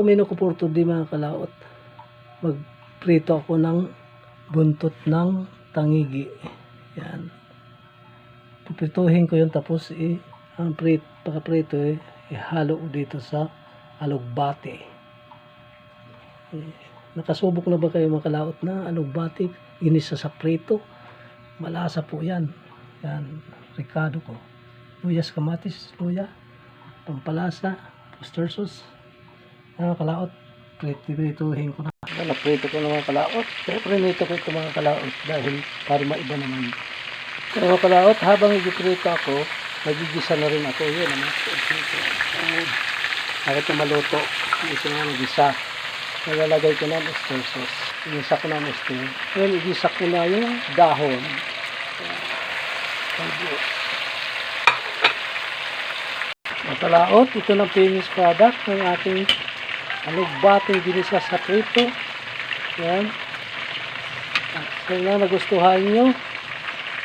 mino ko porto di mga kalaot. Magprito ako ng buntot ng tangigi. Yan. Pipituhin ko yun tapos ang pagkaprito ihalo ko dito sa alugbati. Nakasubok na ba kayo mga kalaot na alugbati? Ginisa sa prito. Malasa po yan. Yan. Ricado ko. Luyas, kamatis, luya. Pampalasa. Oyster sauce. Mga kalaot. Prituhin ko na. Naprito ko na mga kalaot. Pero prinito ko ito mga kalaot dahil para maiba naman. Pero mga kalaot, habang igiprito ako, nagigisa na rin ako. Yun naman. Bakit na maluto? Ito na nagisa. Nalalagay ko na oyster sauce. Igisa ko na oyster. Ngayon, igisa ko na yung dahon. Mga kalaot, ito na finished product ng ating alugbating ginisa sa prito. Yan. Sana nagustuhan nyo.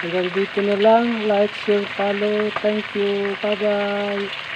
Hanggang dito na lang. Like, share, follow. Thank you. Bye-bye.